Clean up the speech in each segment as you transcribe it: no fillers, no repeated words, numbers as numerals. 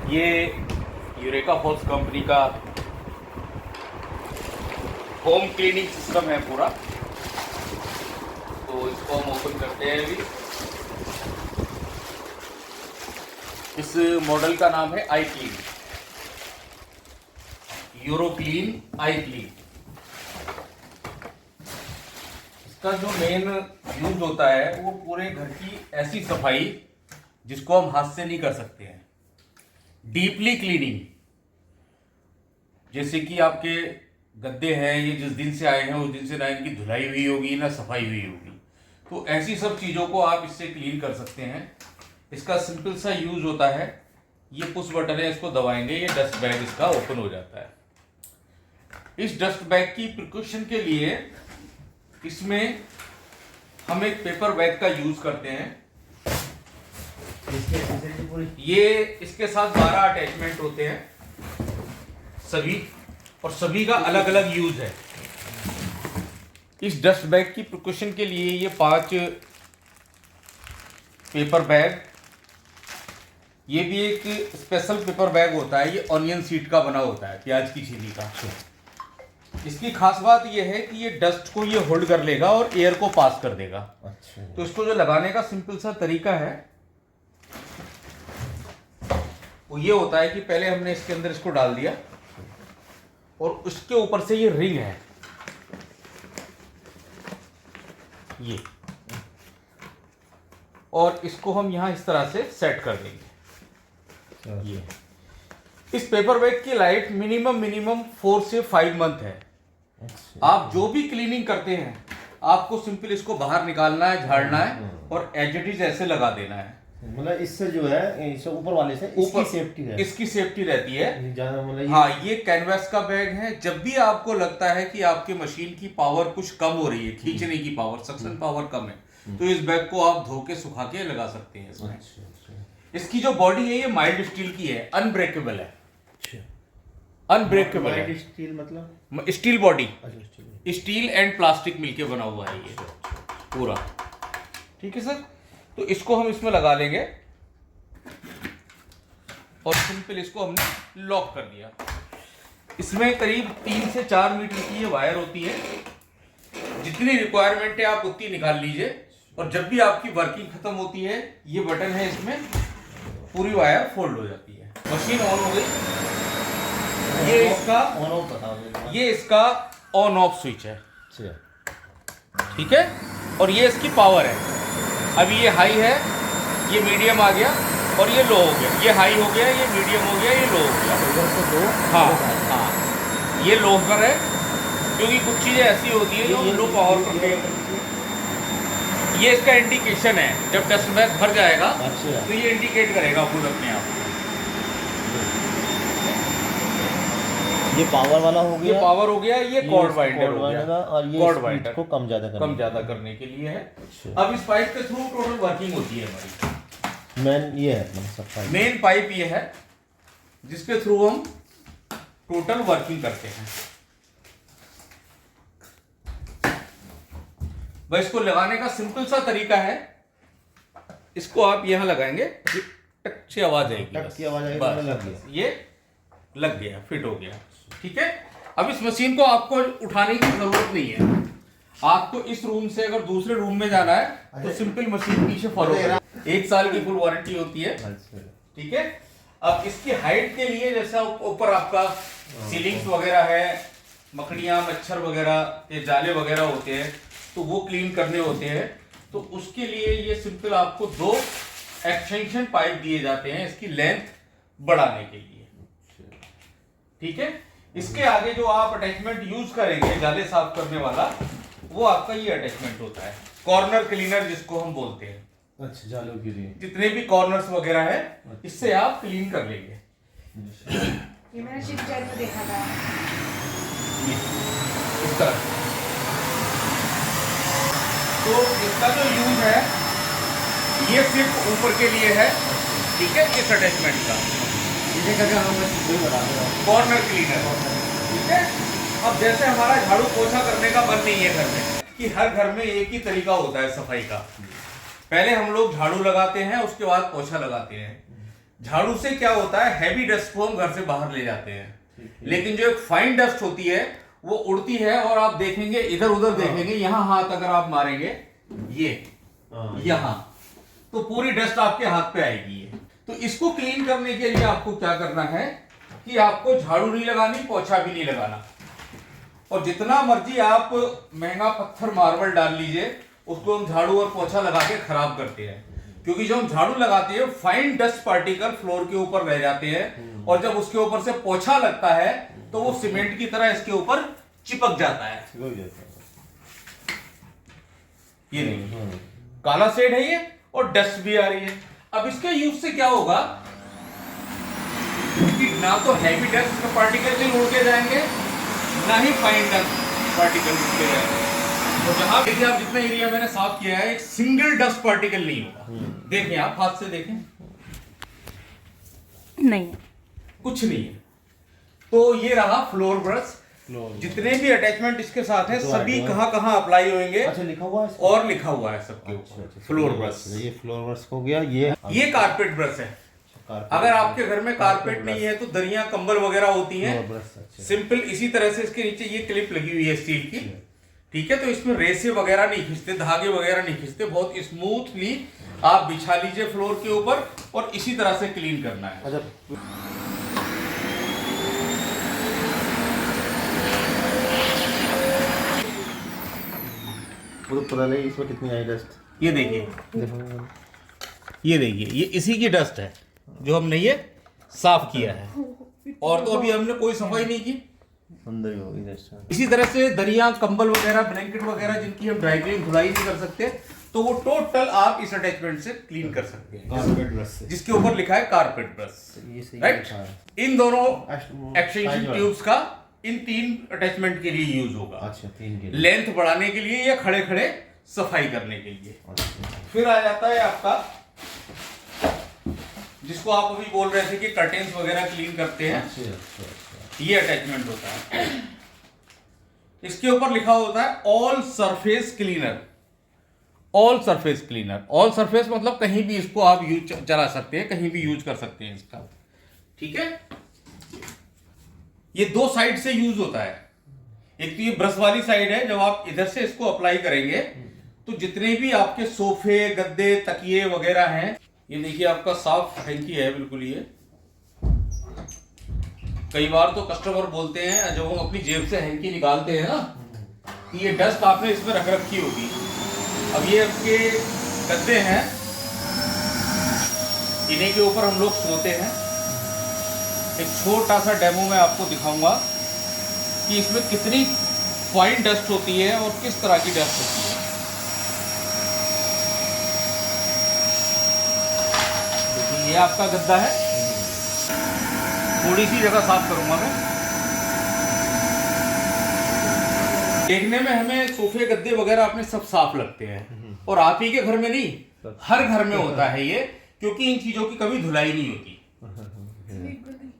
ये eureka false company का home cleaning system है पूरा। तो इसको हम ओपन करते हैं अभी। इस मॉडल का नाम है I clean, euro clean I clean. इसका जो मेन यूज होता है वो पूरे घर की ऐसी सफाई जिसको हम हाथ से नहीं कर सकते हैं। डीपली क्लीनिंग, जैसे कि आपके गद्दे हैं, ये जिस दिन से आए हैं उस दिन से ना इनकी धुलाई हुई होगी ना सफाई हुई होगी, तो ऐसी सब चीज़ों को आप इससे क्लीन कर सकते हैं। इसका सिंपल सा यूज होता है, ये पुश बटन है, इसको दबाएंगे ये डस्ट बैग इसका ओपन हो जाता है। इस डस्ट बैग की प्रिकॉशन के लिए इसमें हम एक पेपर बैग का यूज करते हैं। ये इसके साथ 12 अटैचमेंट होते हैं सभी, और सभी का अलग अलग यूज है। इस डस्ट बैग की प्रिकॉशन के लिए ये 5 पेपर बैग, ये भी एक स्पेशल पेपर बैग होता है, ये ऑनियन सीड का बना होता है, प्याज की छीली का। इसकी खास बात ये है कि ये डस्ट को ये होल्ड कर लेगा और एयर को पास कर देगा। अच्छा। तो इसको जो लगाने का सिंपल सा तरीका है वो ये होता है कि पहले हमने इसके अंदर इसको डाल दिया और उसके ऊपर से ये रिंग है ये, और इसको हम यहां इस तरह से सेट कर देंगे। ये इस पेपर बैग की लाइफ मिनिमम 4 से 5 मंथ है। आप जो भी क्लीनिंग करते हैं आपको सिंपल इसको बाहर निकालना है, झाड़ना है और एज इट इज ऐसे लगा देना है। मतलब इससे जो है इससे ऊपर वाले से इसकी सेफ्टी है, इसकी सेफ्टी रहती है। मतलब हाँ, ये कैनवास का बैग है। जब भी आपको लगता है कि आपके मशीन की पावर कुछ कम हो रही है, खींचने की पावर, सक्शन पावर कम है, तो इस बैग को आप धो के सुखा के लगा सकते हैं इसमें। इसकी जो बॉडी है ये माइल्ड स्टील की है, अनब्रेकेबल है। अनब्रेकेबल है। स्टील मतलब steel body, steel and plastic मिलके बना हुआ है ये पूरा। ठीक है सर, तो इसको हम इसमें लगा लेंगे और सिंपल इसको हमने लॉक कर दिया। इसमें करीब 3 से 4 मीटर की ये वायर होती है, जितनी रिक्वायरमेंट है आप उतनी निकाल लीजिए। और जब भी आपकी वर्किंग खत्म होती है ये बटन है, इसमें पूरी वायर फोल्ड हो जाती है। मशीन ऑन हो गई। ये इसका ऑन ऑफ बताओ, ये इसका ऑन ऑफ स्विच है। ठीक है, और ये इसकी पावर है। अभी ये हाई है, ये मीडियम आ गया और ये लो हो गया। ये हाई हो गया, ये मीडियम हो गया, ये लो हो गया। हाँ हाँ, ये लो पर है क्योंकि कुछ चीज़ें ऐसी होती है जो लो पावर पर है। ये इसका इंडिकेशन है, जब डस्ट बैग भर जाएगा तो ये इंडिकेट करेगा खुद अपने आप। ये पावर वाला हो गया, ये पावर हो गया, ये कॉर्ड बाइंडर हो गया, और ये कॉर्ड बाइंडर को कम ज्यादा करने के लिए है। अब इस पाइप के थ्रू टोटल वर्किंग होती है हमारी। मेन ये है, मेन पाइप ये है जिसके थ्रू हम टोटल वर्किंग करते हैं। बस इसको लगाने का सिंपल सा तरीका है, इसको आप यहां लगाएंगे, टक से आवाज आएगी, बस ये लग गया, फिट हो गया। ठीक है, अब इस मशीन को आपको उठाने की जरूरत नहीं है। आपको इस रूम से अगर दूसरे रूम में जाना है तो सिंपल मशीन पीछे फॉलो करें। 1 साल की फुल वारंटी होती है। ठीक है, अब इसकी हाइट के लिए जैसा ऊपर आपका सीलिंग्स वगैरह है, मकड़ियां मच्छर वगैरह के जाले वगैरह होते हैं तो वो क्लीन करने होते हैं, तो उसके लिए ये सिंपल आपको 2 एक्सटेंशन पाइप दिए जाते हैं इसकी लेंथ बढ़ाने के लिए। ठीक है, इसके आगे जो आप अटैचमेंट यूज करेंगे जाले साफ करने वाला, वो आपका ये अटैचमेंट होता है, कॉर्नर क्लीनर जिसको हम बोलते हैं। अच्छा, जालों के लिए जितने भी कॉर्नर्स वगैरह है इससे आप क्लीन कर लेंगे। ये मैंने शिप चैट में देखा था। इस तरह तो इसका जो यूज है ये सिर्फ ऊपर के लिए है। ठीक है, इस अटैचमेंट का कॉर्नर क्लीनर। ठीक है, अब जैसे हमारा झाड़ू पोछा करने का मन नहीं है घर में, कि हर घर में एक ही तरीका होता है सफाई का। पहले हम लोग झाड़ू लगाते हैं, उसके बाद पोछा लगाते हैं। झाड़ू से क्या होता है, हैवी डस्ट को हम घर से बाहर ले जाते हैं, लेकिन जो एक फाइन डस्ट होती है वो उड़ती है, और आप देखेंगे इधर उधर देखेंगे, यहाँ हाथ अगर आप मारेंगे ये यहाँ, तो पूरी डस्ट आपके हाथ पे आएगी। ये तो इसको क्लीन करने के लिए आपको क्या करना है कि आपको झाड़ू नहीं लगानी, पोछा भी नहीं लगाना, और जितना मर्जी आप महंगा पत्थर मार्बल डाल लीजिए, उसको हम झाड़ू और पोछा लगा के खराब करते हैं, क्योंकि जब हम झाड़ू लगाते हैं फाइन डस्ट पार्टिकल फ्लोर के ऊपर रह जाते हैं, और जब उसके ऊपर से पोछा लगता है तो वो सीमेंट की तरह इसके ऊपर चिपक जाता है। ये देखिए काला शेड है ये, और डस्ट भी आ रही है। अब इसके यूज से क्या होगा कि ना तो हैवी डस्ट पार्टिकल उड़ के जाएंगे, ना ही फाइन डस्ट पार्टिकल उड़ के जाएंगे। तो जहां देखिए आप जितना एरिया मैंने साफ किया है, एक सिंगल डस्ट पार्टिकल नहीं होगा। देखिए आप हाथ से देखें, नहीं कुछ नहीं है। तो ये रहा फ्लोर ब्रश। जितने भी अटैचमेंट इसके साथ है सभी कहां कहां अप्लाई होंगे, अच्छा लिखा हुआ है, और लिखा हुआ है सबके ऊपर फ्लोर ब्रश। ये फ्लोर ब्रश हो गया। ये कारपेट ब्रश है। अगर आपके घर में कारपेट नहीं है तो दरियां कंबल वगैरह होती हैं, सिंपल इसी तरह से इसके नीचे ये क्लिप लगी हुई है स्टील की, ठीक है। तो इसमें रेसे वगैरह नहीं खींचते, धागे वगैरह नहीं खींचते, बहुत स्मूथली आप बिछा लीजिए फ्लोर के ऊपर, और इसी तरह से क्लीन करना है। अच्छा वो तो पता नहीं इसमें कितनी आई डस्ट। ये देखिए, ये देखिए, ये इसी की डस्ट है जो हमने ये साफ किया है, और तो अभी हमने कोई सफाई नहीं की, अंदर ही होगी डस्ट। इसी तरह से दरिया कंबल वगैरह ब्लैंकेट वगैरह जिनकी हम ड्राई क्लीन धुलाई नहीं कर सकते, तो वो टोटल आप इस अटैचमेंट से क्लीन कर सकते हैं, कारपेट ब्रश से, जिसके ऊपर लिखा है कारपेट ब्रश, राइट। इन दोनों एक्सटेंशन ट्यूब्स का इन 3 अटैचमेंट के लिए यूज होगा। अच्छा 3 के लिए, लेंथ बढ़ाने के लिए या खड़े खड़े सफाई करने के लिए। अच्छा। फिर आ जाता है आपका, जिसको आप अभी बोल रहे थे कि कर्टेन्स वगैरह क्लीन करते हैं, अच्छा। ये अटैचमेंट होता है। इसके ऊपर लिखा होता है all surface cleaner. All surface cleaner, all surface मतलब कहीं भी इसको आप यूज चला सकते हैं, कहीं भी यूज कर सकते हैं इसका, ठीक है। ये 2 साइड से यूज होता है। एक तो ये ब्रश वाली साइड है, जब आप इधर से इसको अप्लाई करेंगे तो जितने भी आपके सोफे, गद्दे, तकिए वगैरह हैं, ये देखिए आपका साफ हैंकी है बिल्कुल। ये कई बार तो कस्टमर बोलते हैं जब हम अपनी जेब से हैंकी निकालते हैं ना, कि ये डस्ट आपने इसमें रख रखी होगी। अब ये आपके गद्दे हैं, इन्हीं के ऊपर हम लोग सोते हैं। एक छोटा सा डेमो मैं आपको दिखाऊंगा कि इसमें कितनी फाइन डस्ट होती है और किस तरह की डस्ट होती है। देखिए ये आपका गद्दा है, थोड़ी सी जगह साफ करूंगा मैं। देखने में हमें सोफे गद्दे वगैरह अपने सब साफ लगते हैं, और आप ही के घर में नहीं, हर घर में होता है ये, क्योंकि इन चीजों की कभी धुलाई नहीं होती,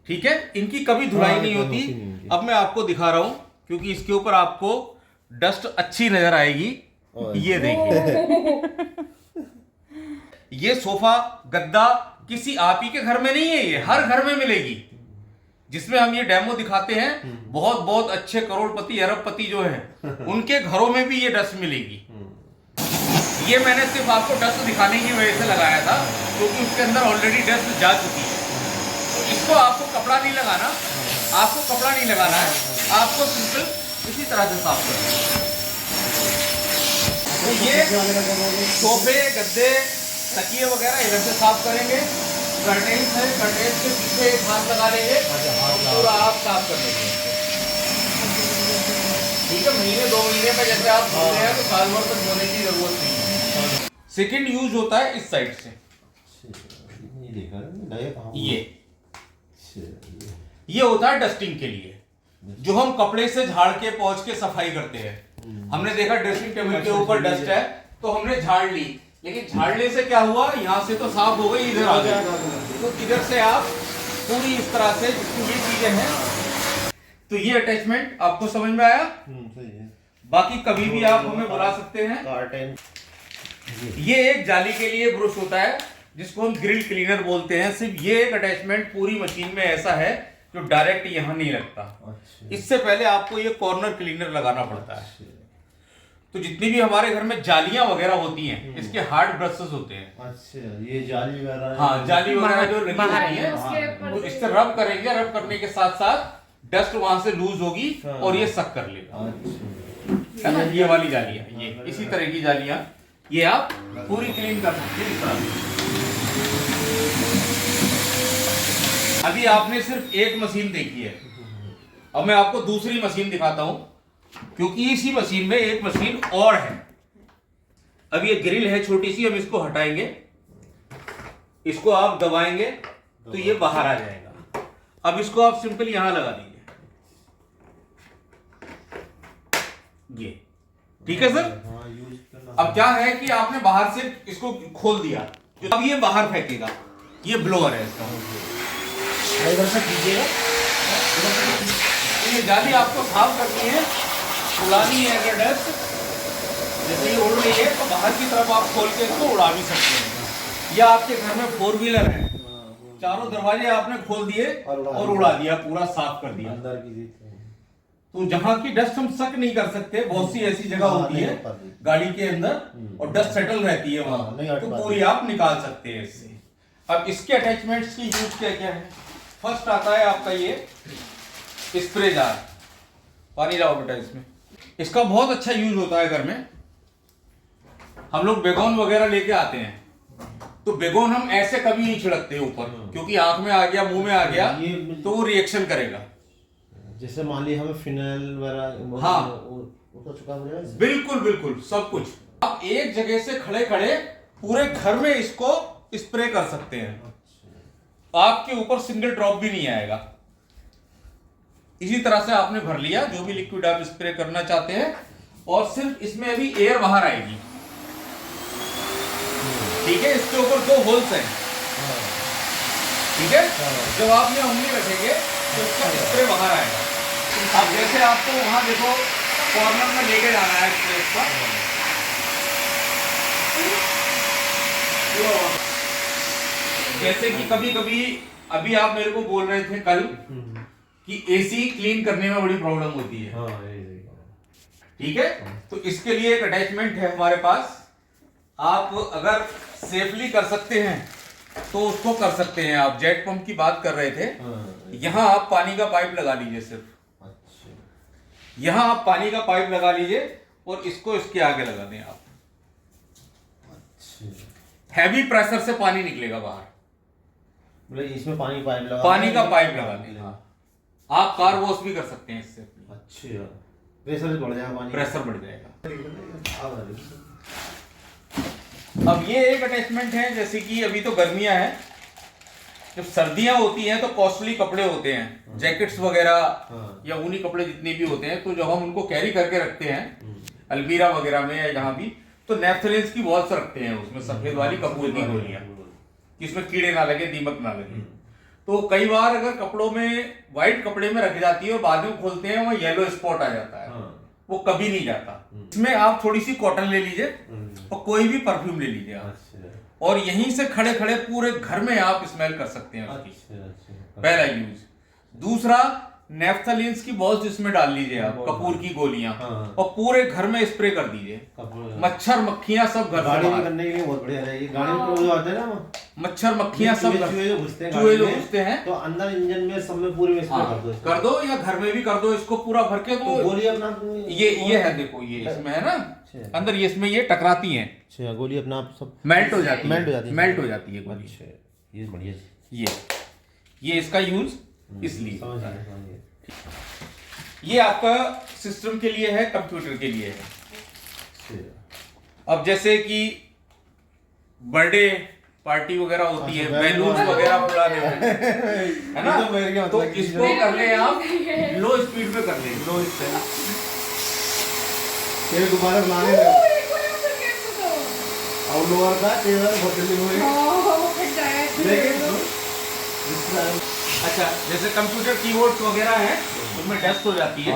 ठीक है। इनकी कभी धुलाई नहीं होती। अब मैं आपको दिखा रहा हूं, क्योंकि इसके ऊपर आपको डस्ट अच्छी नजर आएगी। ये देखिए, ये सोफा गद्दा किसी आप ही के घर में नहीं है, ये हर घर में मिलेगी। जिसमें हम ये डेमो दिखाते हैं, बहुत बहुत अच्छे करोड़पति अरबपति जो हैं, उनके घरों में भी ये डस्ट मिलेगी। ये मैंने सिर्फ आपको डस्ट दिखाने की वजह से लगाया था, क्योंकि उसके अंदर ऑलरेडी डस्ट जा चुकी है। तो इसको आपको कपड़ा नहीं लगाना, आपको कपड़ा नहीं लगाना है, आपको सिंपल इसी तरह से साफ करना है। तो ये सोफे, गद्दे, तकिए वगैरह इधर से साफ करेंगे। कर्टेन्स है, कर्टेन्स के पीछे एक हाथ लगा लेंगे, पूरा आप साफ कर लेंगे, ठीक है। महीने 2 महीने में जैसे आप धोते हैं तो साल भर तक धोने की जरूरत नहीं है। सेकंड यूज होता है इस साइड से, ये होता है डस्टिंग के लिए, जो हम कपड़े से झाड़ के पोंछ के सफाई करते हैं। हमने देखा ड्रेसिंग टेबल के ऊपर डस्ट है तो हमने झाड़ ली, लेकिन झाड़ने से क्या हुआ, यहाँ से तो साफ हो गई, इधर आ गया, तो इधर से आप पूरी इस तरह से, ये चीजें हैं। तो ये अटैचमेंट आपको समझ में आया? सही है। बाकी कभी भी आप हमें बुला सकते हैं। कार्टन, ये एक जाली के लिए ब्रश होता है, जिसको हम ग्रिल क्लीनर बोलते हैं। सिर्फ ये एक अटैचमेंट पूरी मशीन में ऐसा है जो डायरेक्ट यहाँ नहीं लगता। अच्छा। इससे पहले आपको ये कॉर्नर क्लीनर लगाना पड़ता है। तो जितनी भी हमारे घर में जालियां वगैरह होती हैं, इसके हार्ड ब्रशेस होते हैं। अच्छा, ये जाली वगैरह, हाँ, जाली वगैरह जो लगी होती है, उसके ऊपर तो इससे रब करेंगे। रब करने के साथ साथ डस्ट वहां से लूज होगी और ये सक कर लेगा। अच्छा, है ना, ये वाली जालियां, ये इसी तरह की जालियां, ये आप पूरी क्लीन कर सकते हैं इस तरह से। अभी आपने सिर्फ एक मशीन देखी है, अब मैं आपको दूसरी मशीन दिखाता हूं, क्योंकि इसी मशीन में एक मशीन और है। अब ये ग्रिल है छोटी सी, हम इसको हटाएंगे, इसको आप दबाएंगे तो ये बाहर आ जाएगा। अब इसको आप सिंपल यहां लगा दीजिए, ये ठीक है सर। हाँ, यूज करना। अब क्या है कि आपने बाहर से इसको खोल दिया, अब ये बाहर फेंकेगा। ये ब्लोअर है इसका। इधर से कीजिएगा। ये जाली आपको साफ करनी है, उड़ानी है। अगर डस्ट जैसे ये उड़ रही है तो बाहर की तरफ आप खोल के इसको उड़ा भी सकते हैं। या आपके घर में 4 व्हीलर है, चारों दरवाजे आपने खोल दिए और उड़ा दिया, पूरा साफ कर दिया। अंदर की तो जहां की डस्ट हम सक नहीं कर सकते, बहुत सी ऐसी जगह होती है गाड़ी के अंदर और डस्ट सेटल रहती है वहां, तो पूरी आप निकाल सकते हैं इससे। अब इसके अटैचमेंट्स की यूज क्या क्या है। फर्स्ट आता है आपका ये स्प्रे जार। पानी लाओ बेटा इसमें। इसका बहुत अच्छा यूज होता है घर में। हम लोग बेगोन वगैरह लेके आते हैं, तो बेगोन हम ऐसे कभी नहीं छिड़कते ऊपर, क्योंकि आंख में आ गया, मुंह में आ गया तो वो रिएक्शन करेगा। जैसे मान लीजिए हमें फिनाइल वगैरह, हाँ, तो चुका हो जाएगा। बिल्कुल बिल्कुल सब कुछ आप एक जगह से खड़े खड़े पूरे घर में इसको स्प्रे कर सकते हैं। आपके ऊपर सिंगल ड्रॉप भी नहीं आएगा। इसी तरह से आपने भर लिया जो भी लिक्विड आप स्प्रे करना चाहते हैं, और सिर्फ इसमें अभी एयर बाहर आएगी। ठीक है, इसके ऊपर 2 होल्स हैं। ठीक है, जब आप ये उंगली रखेंगे तो इसका स्प्रे बाहर आएगा। अब जैसे आपको वहां देखो कॉर्नर में लेके जाना है स्प्रे का, जैसे कि कभी कभी अभी आप मेरे को बोल रहे थे कल कि एसी क्लीन करने में बड़ी प्रॉब्लम होती है। ठीक है, तो इसके लिए एक अटैचमेंट है हमारे पास। आप अगर सेफली कर सकते हैं तो उसको कर सकते हैं। आप जेट पंप की बात कर रहे थे, यहां आप पानी का पाइप लगा लीजिए। सिर्फ यहां आप पानी का पाइप लगा लीजिए और इसको इसके आगे लगा दें आप। हैवी प्रेशर से पानी निकलेगा बाहर। इसमें पानी पाइप लगा, पानी का पाइप लगा दें। आप कार वॉश भी कर सकते हैं इससे। अच्छा, प्रेशर बढ़ जाएगा, पानी प्रेशर बढ़ जाएगा। अब ये एक अटैचमेंट है, जैसे कि अभी तो गर्मियां हैं, जब सर्दियां होती हैं तो कॉस्टली कपड़े होते हैं, जैकेट्स वगैरह या ऊनी कपड़े जितने भी होते हैं, तो जब हम उनको कैरी करके रखते हैं अलमीरा वगैरह में या जहां भी, तो नेफ्थलीन्स की बॉल्स रखते हैं उसमें, सफेद वाली कपूर की गोलियां, जिसमें कीड़े ना लगे, दीमक ना लगे। तो कई बार अगर कपड़ों में, व्हाइट कपड़े में रख जाती है और बाद में खोलते हैं वहाँ येलो स्पॉट आ जाता है, वो कभी नहीं जाता। इसमें आप थोड़ी सी कॉटन ले लीजिए और कोई भी परफ्यूम ले लीजिए आप, और यहीं से खड़े खड़े पूरे घर में आप स्मेल कर सकते हैं उसकी। पहला यूज। दूसरा, नेफ्थलीन्स की बॉल्स इसमें डाल लीजिए आप, कपूर की गोलियां, और पूरे घर में स्प्रे कर दीजिए। मच्छर मक्खियां सब घर से बाहर करने के लिए बहुत बढ़िया रहेगी। गाड़ी में जो आते हैं ना, मच्छर मक्खियां सब चूहे जो घुसते हैं, तो अंदर इंजन में सब में पूरे में स्प्रे कर दो, या घर में भी कर दो इसको पूरा भर के। तो गोली अपना ये है, देखो ये इसमें है ना अंदर, ये इसमें ये टकराती हैं, अच्छा, गोली अपना आप सब मेल्ट हो जाती है, मेल्ट हो जाती है गोली। अच्छा, ये बढ़िया। ये इसका यूज इसलिए। ये आपका सिस्टम के लिए है, कंप्यूटर के लिए है। अब जैसे कि बर्थडे पार्टी वगैरह होती है, बैलून्स वगैरह फुलाने में, है ना, तो इसको कर ले आप लो स्पीड पे कर ले, लो स्पीड। दोबारा बनाने और लोअर का अच्छा, जैसे कंप्यूटर कीबोर्ड्स वगैरह हैं उसमें डस्ट हो जाती है,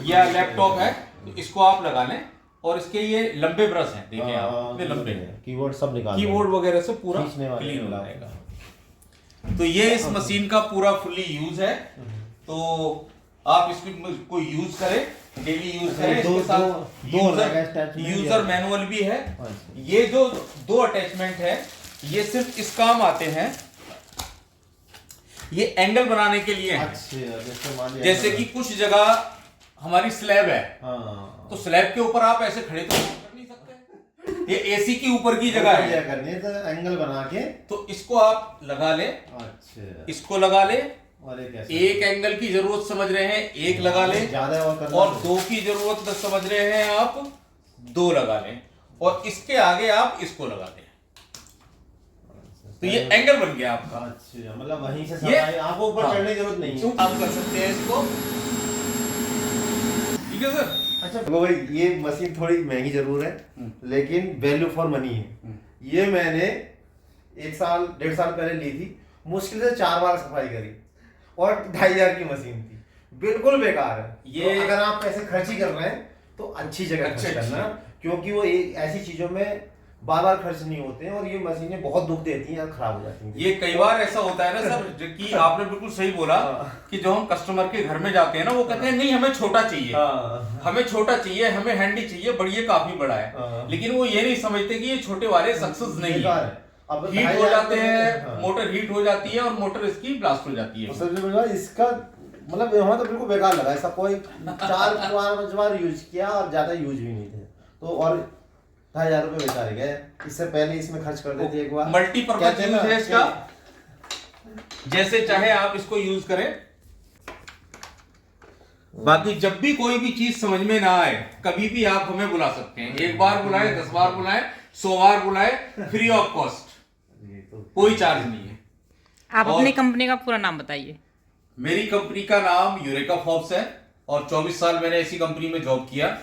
या लैपटॉप है, तो इसको आप लगा लें और इसके ये लंबे ब्रश हैं, देखिए आप, ये लंबे हैं, कीबोर्ड सब निकाल कीबोर्ड वगैरह से पूरा खींचने वाले क्लीन हो वाला। जाएगा। तो ये इस मशीन का पूरा फुल्ली यूज है, तो आप इसको यूज करें, डेली यूज करें। दो- इसके साथ दो- दो लगा attachment यूजर या- मैनुअल भी है। अच्छा। ये जो 2 अटैचमेंट है ये सिर्फ इस काम आते हैं, ये एंगल बनाने के लिए हैं। अच्छा, जैसे मान लिया जैसे कि कुछ जगह हमारी स्लैब है, हाँ, तो स्लैब के ऊपर आप ऐसे खड़े तो कर नहीं सकते, ये एसी की ऊपर की जगह क्या है, करनी है तो एंगल बना के। तो इसको आप लगा ले, अच्छा, इसको लगा ले। और एक ऐसे एक एंगल की जरूरत समझ रहे हैं, एक लगा ले, ज्यादा और करना और तो- 2 की जरूरत समझ रहे हैं आप, 2 लगा लें, और इसके आगे आप इसको लगा दें, तो ये एंगल बन गया आपका। अच्छा, मतलब वहीं से ये- सफाई, आपको ऊपर हाँ। चढ़ने की जरूरत नहीं है। आप कर सकते हैं इसको, ठीक है सर। अच्छा देखो भाई, ये मशीन थोड़ी महंगी जरूर है, लेकिन वैल्यू फॉर मनी है। ये मैंने 1 साल 1.5 साल पहले ली थी, मुश्किल से 4 बार सफाई करी, और 2,500 की मशीन थी, बिल्कुल बेकार है। ये- तो अगर आप पैसे खर्च ही कर रहे हैं तो अच्छी जगह खर्च अच्छी- करना, क्योंकि वो ऐसी चीजों में बार बार खर्च नहीं होते हैं, और ये मशीनें बहुत दुख देती हैं और खराब हो जाती हैं। ये कई बार ऐसा होता है ना सर, जो कि आपने बिल्कुल सही बोला कि जो हम कस्टमर के घर में जाते हैं ना, वो कहते हैं नहीं हमें छोटा चाहिए, हाँ, हमें छोटा चाहिए, हमें हैंडी चाहिए, बड़ी ये काफी बड़ा है, हाँ। लेकिन वो ये नहीं समझते कि ये छोटे वाले सक्सेस नहीं बेकार है। है। अब हीट 2,500 हो जाते हैं, हाँ। मोटर हीट हो जाती है, और मोटर इसकी ब्लास्ट हो जाती तो है। सबसे बड़ी बात इसका मतलब हमें तो बिल्कुल बेकार लगा, ऐसा कोई 4-5 बार यूज किया और ज्यादा यूज भी नहीं थे, तो और 2,500 रुपये बेकार गए। इससे पहले इसमें खर्च कर देते एक बार। मल्टीपर्पज कहते हैं यूज ना है इसका, कि- जैसे चाहे आप इसको यूज करें। बाकी जब भी कोई भी चीज समझ में ना आए, कभी भी आप हमें बुला सकते हैं, 1 बार बुलाए, 10 बार बुलाए, 100 बार बुलाए, फ्री ऑफ कॉस्ट, ये तो कोई चार्ज नहीं है। आप और- अपनी कंपनी का पूरा नाम बताइए। मेरी कंपनी का नाम यूरेका फॉर्ब्स है, और 24 साल मैंने इसी कंपनी में जॉब किया,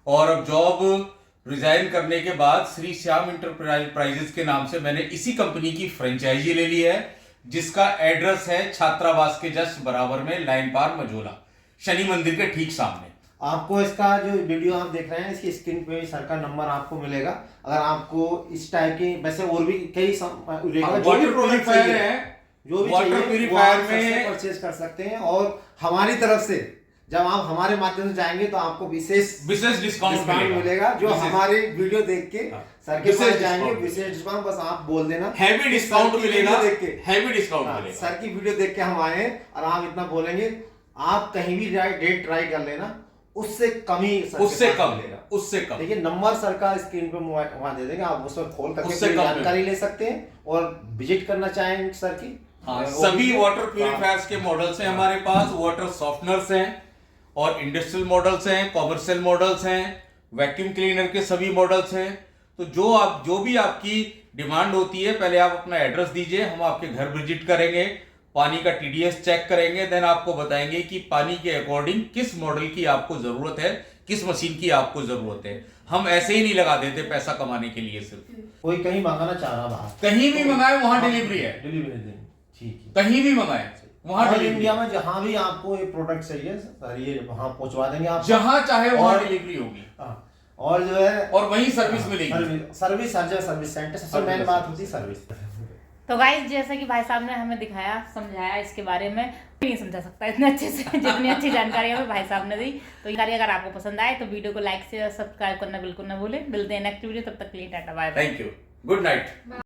और अब जॉब रिजाइन करने के बाद श्री श्याम इंटरप्राइजेज के नाम से मैंने इसी कंपनी की फ्रेंचाइजी ले ली है, जिसका एड्रेस है छात्रावास के जस्ट बराबर में, लाइन पार मझोला, शनि मंदिर के ठीक सामने। आपको इसका जो वीडियो आप देख रहे हैं, इसकी स्क्रीन पे भी सर का नंबर आपको मिलेगा। अगर आपको इस टाइप की, वैसे और भी कई वाटर प्यूरिफायर है, जो भी वाटर चाहिए वो प्यूरिफायर आप में में परचेज कर सकते हैं, और हमारी तरफ से जब आप हमारे माध्यम से जाएंगे तो आपको विशेष डिस्काउंट मिलेगा, जो विशेष- हमारे वीडियो देख के हाँ। सर के विशेष पास जाएंगे, डिस्काउंट विशेष डिस्काउंट बस आप बोल देना, हैवी डिस्काउंट सर की मिलेगा, वीडियो देख के। हैवी डिस्काउंट हाँ, मिलेगा। सर की वीडियो देख के हम आए हैं, और आप इतना बोलेंगे, आप कहीं भी डेट ट्राई कर लेना, उससे कम ही सर के उससे पास कम मिलेगा। उससे कम। देखिए नंबर सर का स्क्रीन पे वहां दे देंगे, आप उसमें खोल करके उससे पूरी कम जानकारी ले सकते हैं, और विजिट करना चाहें सर की। हाँ, वो सभी भी- वाटर प्यूरिफायर्स के मॉडल्स हैं हमारे पास, वाटर सॉफ्टनर्स हैं, और इंडस्ट्रियल मॉडल्स हैं, कॉमर्शियल मॉडल्स हैं, वैक्यूम क्लीनर के सभी मॉडल्स हैं। तो जो भी आपकी डिमांड होती है, पहले आप अपना एड्रेस दीजिए, हम आपके घर विजिट करेंगे, पानी का TDS चेक करेंगे, देन आपको बताएंगे कि पानी के अकॉर्डिंग किस मॉडल की आपको जरूरत है, किस मशीन की आपको जरूरत है। हम ऐसे ही नहीं लगा देते पैसा कमाने के लिए, सिर्फ कोई कहीं मंगाना चाह रहा बाहर, कहीं भी मंगाए वहां डिलीवरी है, डिलीवरी देंगे, ठीक है। कहीं भी मंगाए वहां ऑल डिलीवरी, इंडिया में जहां भी आपको ये प्रोडक्ट चाहिए सर, ये वहां पहुंचवा देंगे आप, जहां चाहे वहां और- डिलीवरी होगी, हाँ, और जो है और वहीं सर्विस मिलेगी। सर्विस हर जगह सर्विस सेंटर, सबसे मेन बात होती है सर्विस। तो गाइस, जैसा कि भाई साहब ने हमें दिखाया, समझाया इसके बारे में, कोई नहीं समझा सकता इतने अच्छे से, जितनी अच्छी जानकारी हमें भाई साहब ने दी। तो ये जानकारी अगर आपको पसंद आए तो वीडियो को लाइक से सब्सक्राइब करना बिल्कुल ना भूलें। मिलते हैं नेक्स्ट वीडियो, तब तक के लिए tata bye bye. Thank you, good night.